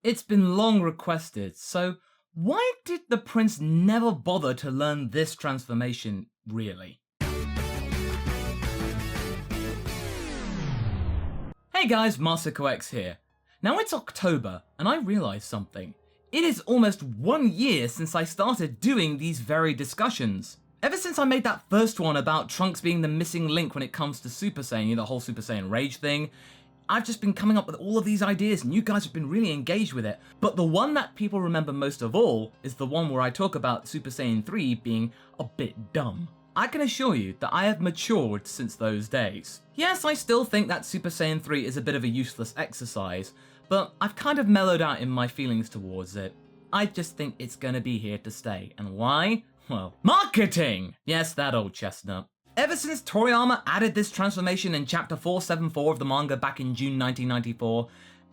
It's been long requested, so why did the prince never bother to learn this transformation, really? Hey guys, MasakoX here. Now it's October, and I realised something. It is almost 1 year since I started doing these very discussions. Ever since I made that first one about Trunks being the missing link when it comes to Super Saiyan, the whole Super Saiyan Rage thing, I've just been coming up with all of these ideas and you guys have been really engaged with it. But the one that people remember most of all is the one where I talk about Super Saiyan 3 being a bit dumb. I can assure you that I have matured since those days. Yes, I still think that Super Saiyan 3 is a bit of a useless exercise, but I've kind of mellowed out in my feelings towards it. I just think it's gonna be here to stay. And why? Well, marketing! Yes, that old chestnut. Ever since Toriyama added this transformation in chapter 474 of the manga back in June 1994,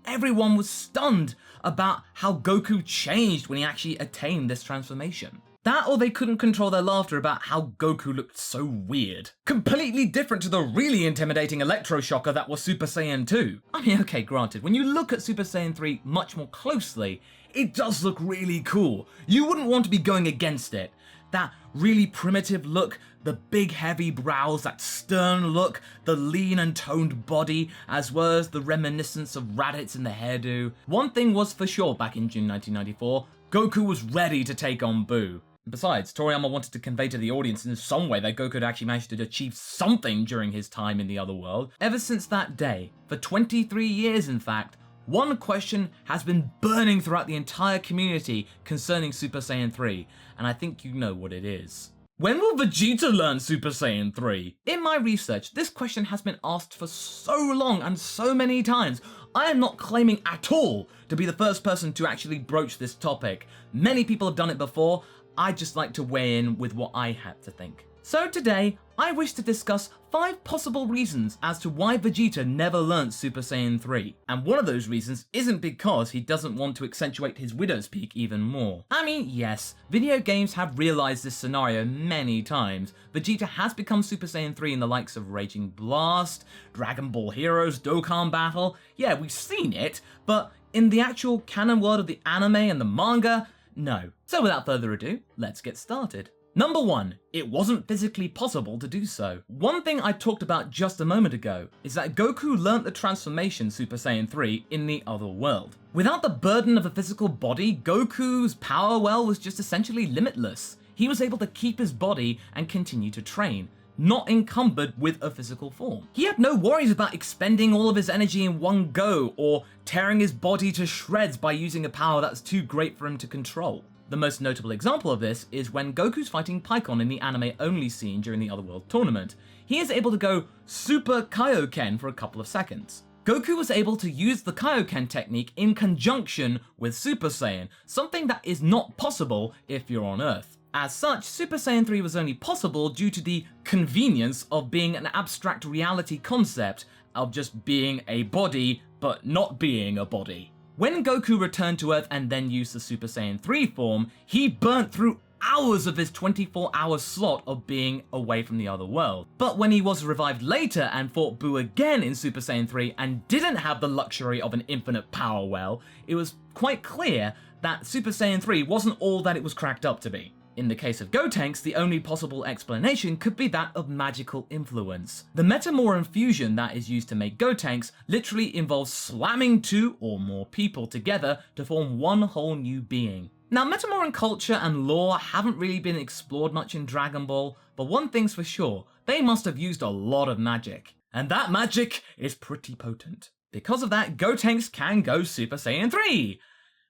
everyone was stunned about how Goku changed when he actually attained this transformation. That or they couldn't control their laughter about how Goku looked so weird. Completely different to the really intimidating electroshocker that was Super Saiyan 2. I mean, okay, granted, when you look at Super Saiyan 3 much more closely, it does look really cool. You wouldn't want to be going against it. That really primitive look, the big heavy brows, that stern look, the lean and toned body, as well as the reminiscence of Raditz in the hairdo. One thing was for sure back in June 1994, Goku was ready to take on Buu. Besides, Toriyama wanted to convey to the audience in some way that Goku had actually managed to achieve something during his time in the other world. Ever since that day, for 23 years in fact, one question has been burning throughout the entire community concerning Super Saiyan 3, and I think you know what it is. When will Vegeta learn Super Saiyan 3? In my research, this question has been asked for so long and so many times. I am not claiming at all to be the first person to actually broach this topic. Many people have done it before. I'd just like to weigh in with what I had to think. So today, I wish to discuss 5 possible reasons as to why Vegeta never learnt Super Saiyan 3. And one of those reasons isn't because he doesn't want to accentuate his widow's peak even more. I mean, yes, video games have realised this scenario many times. Vegeta has become Super Saiyan 3 in the likes of Raging Blast, Dragon Ball Heroes, Dokkan Battle. Yeah, we've seen it, but in the actual canon world of the anime and the manga, no. So without further ado, let's get started. Number 1, it wasn't physically possible to do so. One thing I talked about just a moment ago is that Goku learnt the transformation Super Saiyan 3 in the other world. Without the burden of a physical body, Goku's power well was just essentially limitless. He was able to keep his body and continue to train, not encumbered with a physical form. He had no worries about expending all of his energy in one go or tearing his body to shreds by using a power that's too great for him to control. The most notable example of this is when Goku's fighting Pikkon in the anime-only scene during the Otherworld tournament. He is able to go Super Kaioken for a couple of seconds. Goku was able to use the Kaioken technique in conjunction with Super Saiyan, something that is not possible if you're on Earth. As such, Super Saiyan 3 was only possible due to the convenience of being an abstract reality concept of just being a body, but not being a body. When Goku returned to Earth and then used the Super Saiyan 3 form, he burnt through hours of his 24-hour slot of being away from the other world. But when he was revived later and fought Buu again in Super Saiyan 3 and didn't have the luxury of an infinite power well, it was quite clear that Super Saiyan 3 wasn't all that it was cracked up to be. In the case of Gotenks, the only possible explanation could be that of magical influence. The Metamorph fusion that is used to make Gotenks literally involves slamming 2 or more people together to form one whole new being. Now, Metamorph culture and lore haven't really been explored much in Dragon Ball, but one thing's for sure, they must have used a lot of magic. And that magic is pretty potent. Because of that, Gotenks can go Super Saiyan 3!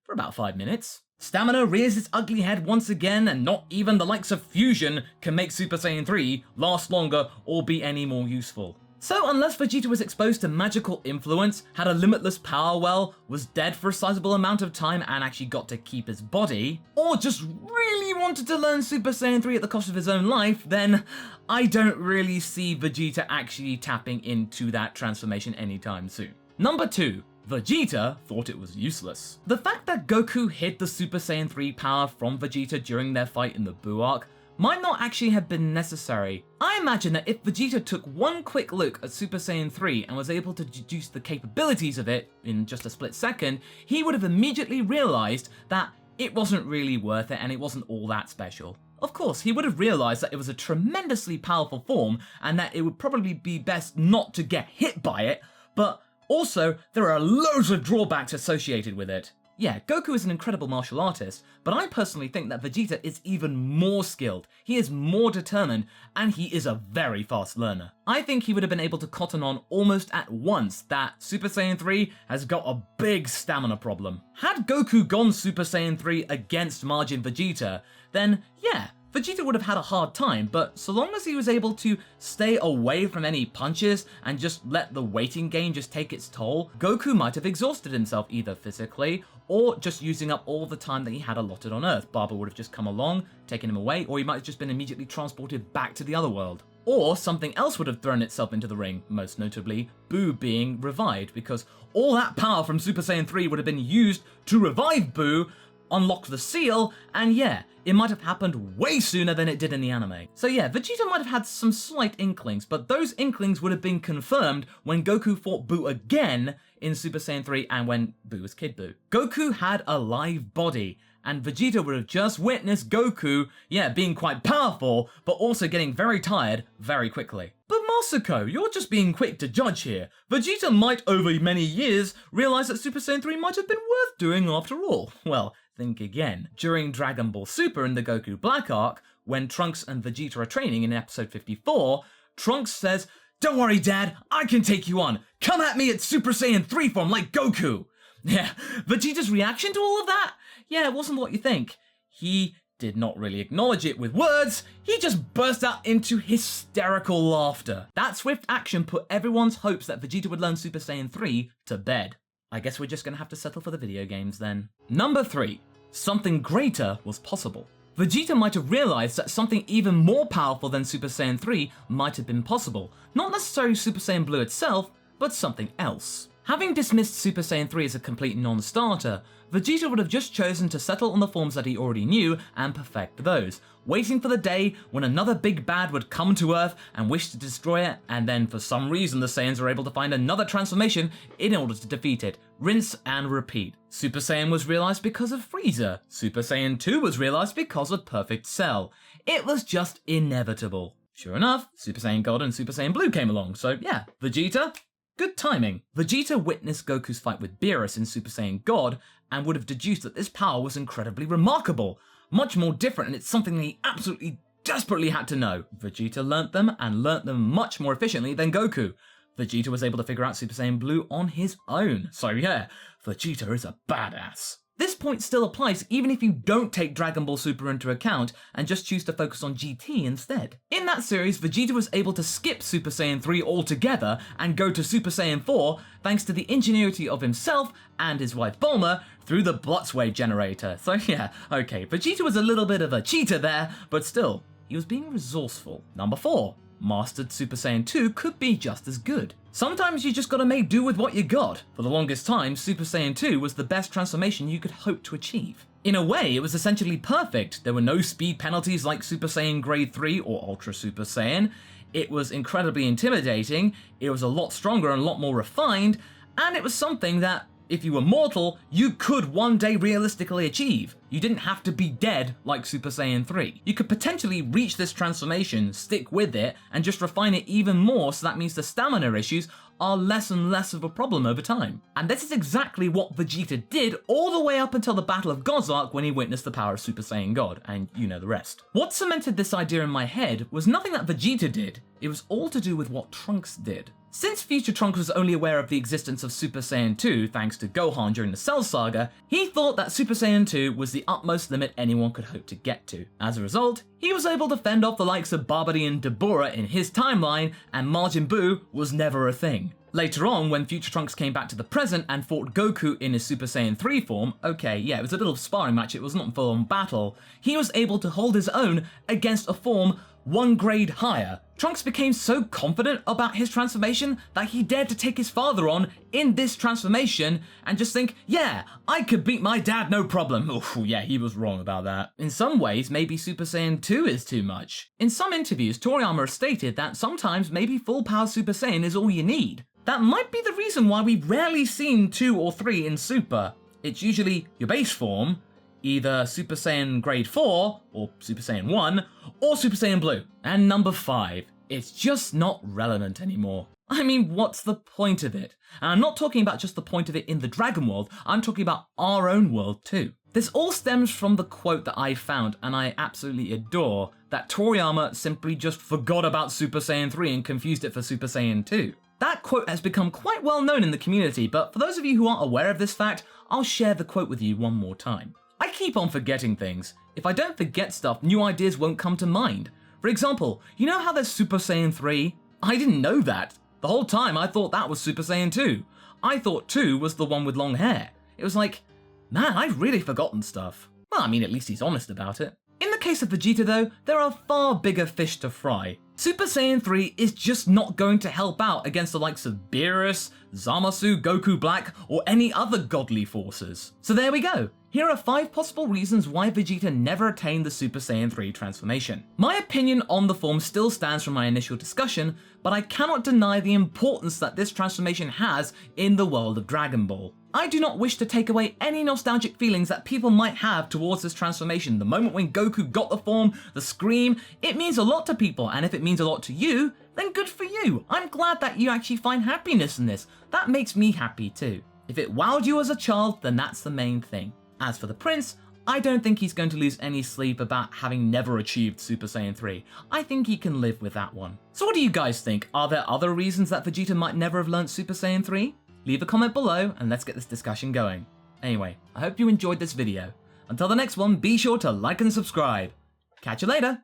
For about 5 minutes. Stamina rears its ugly head once again, and not even the likes of fusion can make Super Saiyan 3 last longer or be any more useful. So unless Vegeta was exposed to magical influence, had a limitless power well, was dead for a sizable amount of time and actually got to keep his body, or just really wanted to learn Super Saiyan 3 at the cost of his own life, then I don't really see Vegeta actually tapping into that transformation anytime soon. Number 2. Vegeta thought it was useless. The fact that Goku hid the Super Saiyan 3 power from Vegeta during their fight in the Buu arc might not actually have been necessary. I imagine that if Vegeta took one quick look at Super Saiyan 3 and was able to deduce the capabilities of it in just a split second, he would have immediately realized that it wasn't really worth it and it wasn't all that special. Of course, he would have realized that it was a tremendously powerful form and that it would probably be best not to get hit by it, but also there are loads of drawbacks associated with it. Yeah, Goku is an incredible martial artist, but I personally think that Vegeta is even more skilled, he is more determined, and he is a very fast learner. I think he would have been able to cotton on almost at once that Super Saiyan 3 has got a big stamina problem. Had Goku gone Super Saiyan 3 against Majin Vegeta, then yeah, Vegeta would have had a hard time, but so long as he was able to stay away from any punches and just let the waiting game just take its toll, Goku might have exhausted himself either physically or just using up all the time that he had allotted on Earth. Baba would have just come along, taken him away, or he might have just been immediately transported back to the other world. Or something else would have thrown itself into the ring, most notably Buu being revived, because all that power from Super Saiyan 3 would have been used to revive Buu, unlock the seal, and yeah, it might have happened way sooner than it did in the anime. So yeah, Vegeta might have had some slight inklings, but those inklings would have been confirmed when Goku fought Buu again in Super Saiyan 3 and when Buu was Kid Buu. Goku had a live body, and Vegeta would have just witnessed Goku, yeah, being quite powerful, but also getting very tired very quickly. But Masako, you're just being quick to judge here. Vegeta might over many years realize that Super Saiyan 3 might have been worth doing after all. Well, think again. During Dragon Ball Super in the Goku Black arc, when Trunks and Vegeta are training in episode 54, Trunks says, "Don't worry, Dad, I can take you on. Come at me at Super Saiyan 3 form like Goku." Yeah, Vegeta's reaction to all of that? Yeah, it wasn't what you think. He did not really acknowledge it with words, he just burst out into hysterical laughter. That swift action put everyone's hopes that Vegeta would learn Super Saiyan 3 to bed. I guess we're just gonna have to settle for the video games then. Number 3. Something greater was possible. Vegeta might have realized that something even more powerful than Super Saiyan 3 might have been possible. Not necessarily Super Saiyan Blue itself, but something else. Having dismissed Super Saiyan 3 as a complete non-starter, Vegeta would have just chosen to settle on the forms that he already knew and perfect those, waiting for the day when another big bad would come to Earth and wish to destroy it, and then for some reason the Saiyans were able to find another transformation in order to defeat it. Rinse and repeat. Super Saiyan was realized because of Frieza. Super Saiyan 2 was realized because of Perfect Cell. It was just inevitable. Sure enough, Super Saiyan God and Super Saiyan Blue came along, so yeah, Vegeta, good timing. Vegeta witnessed Goku's fight with Beerus in Super Saiyan God and would have deduced that this power was incredibly remarkable, much more different, and it's something that he absolutely desperately had to know. Vegeta learnt them and learnt them much more efficiently than Goku. Vegeta was able to figure out Super Saiyan Blue on his own. So yeah, Vegeta is a badass. This point still applies even if you don't take Dragon Ball Super into account and just choose to focus on GT instead. In that series, Vegeta was able to skip Super Saiyan 3 altogether and go to Super Saiyan 4 thanks to the ingenuity of himself and his wife Bulma through the Blotzwave generator. So yeah, okay, Vegeta was a little bit of a cheater there, but still, he was being resourceful. Number 4. Mastered Super Saiyan 2 could be just as good. Sometimes you just gotta make do with what you got. For the longest time, Super Saiyan 2 was the best transformation you could hope to achieve. In a way, it was essentially perfect. There were no speed penalties like Super Saiyan Grade 3 or Ultra Super Saiyan. It was incredibly intimidating, it was a lot stronger and a lot more refined, and it was something that, if you were mortal, you could one day realistically achieve. You didn't have to be dead like Super Saiyan 3. You could potentially reach this transformation, stick with it, and just refine it even more, so that means the stamina issues are less and less of a problem over time. And this is exactly what Vegeta did all the way up until the Battle of Gozark when he witnessed the power of Super Saiyan God, and you know the rest. What cemented this idea in my head was nothing that Vegeta did, it was all to do with what Trunks did. Since future Trunks was only aware of the existence of Super Saiyan 2 thanks to Gohan during the Cell Saga, he thought that Super Saiyan 2 was the utmost limit anyone could hope to get to. As a result, he was able to fend off the likes of Babidi and Deborah in his timeline, and Majin Buu was never a thing. Later on, when future Trunks came back to the present and fought Goku in his Super Saiyan 3 form, okay, yeah, it was a little sparring match, it was not a full-on battle, he was able to hold his own against a form one grade higher. Trunks became so confident about his transformation that he dared to take his father on in this transformation and just think, yeah, I could beat my dad no problem. Oof, yeah, he was wrong about that. In some ways, maybe Super Saiyan 2 is too much. In some interviews, Toriyama has stated that sometimes maybe full power Super Saiyan is all you need. That might be the reason why we've rarely seen 2 or 3 in Super. It's usually your base form, either Super Saiyan Grade 4, or Super Saiyan 1, or Super Saiyan Blue. And number 5, it's just not relevant anymore. I mean, what's the point of it? And I'm not talking about just the point of it in the Dragon world, I'm talking about our own world too. This all stems from the quote that I found, and I absolutely adore, that Toriyama simply just forgot about Super Saiyan 3 and confused it for Super Saiyan 2. That quote has become quite well known in the community, but for those of you who aren't aware of this fact, I'll share the quote with you one more time. I keep on forgetting things. If I don't forget stuff, new ideas won't come to mind. For example, you know how there's Super Saiyan 3? I didn't know that. The whole time I thought that was Super Saiyan 2. I thought 2 was the one with long hair. It was like, man, I've really forgotten stuff. Well, I mean, at least he's honest about it. In the case of Vegeta though, there are far bigger fish to fry. Super Saiyan 3 is just not going to help out against the likes of Beerus, Zamasu, Goku Black, or any other godly forces. So there we go. Here are 5 possible reasons why Vegeta never attained the Super Saiyan 3 transformation. My opinion on the form still stands from my initial discussion, but I cannot deny the importance that this transformation has in the world of Dragon Ball. I do not wish to take away any nostalgic feelings that people might have towards this transformation. The moment when Goku got the form, the scream, it means a lot to people, and if it means a lot to you, then good for you. I'm glad that you actually find happiness in this. That makes me happy too. If it wowed you as a child, then that's the main thing. As for the Prince, I don't think he's going to lose any sleep about having never achieved Super Saiyan 3. I think he can live with that one. So what do you guys think? Are there other reasons that Vegeta might never have learnt Super Saiyan 3? Leave a comment below and let's get this discussion going. Anyway, I hope you enjoyed this video. Until the next one, be sure to like and subscribe. Catch you later!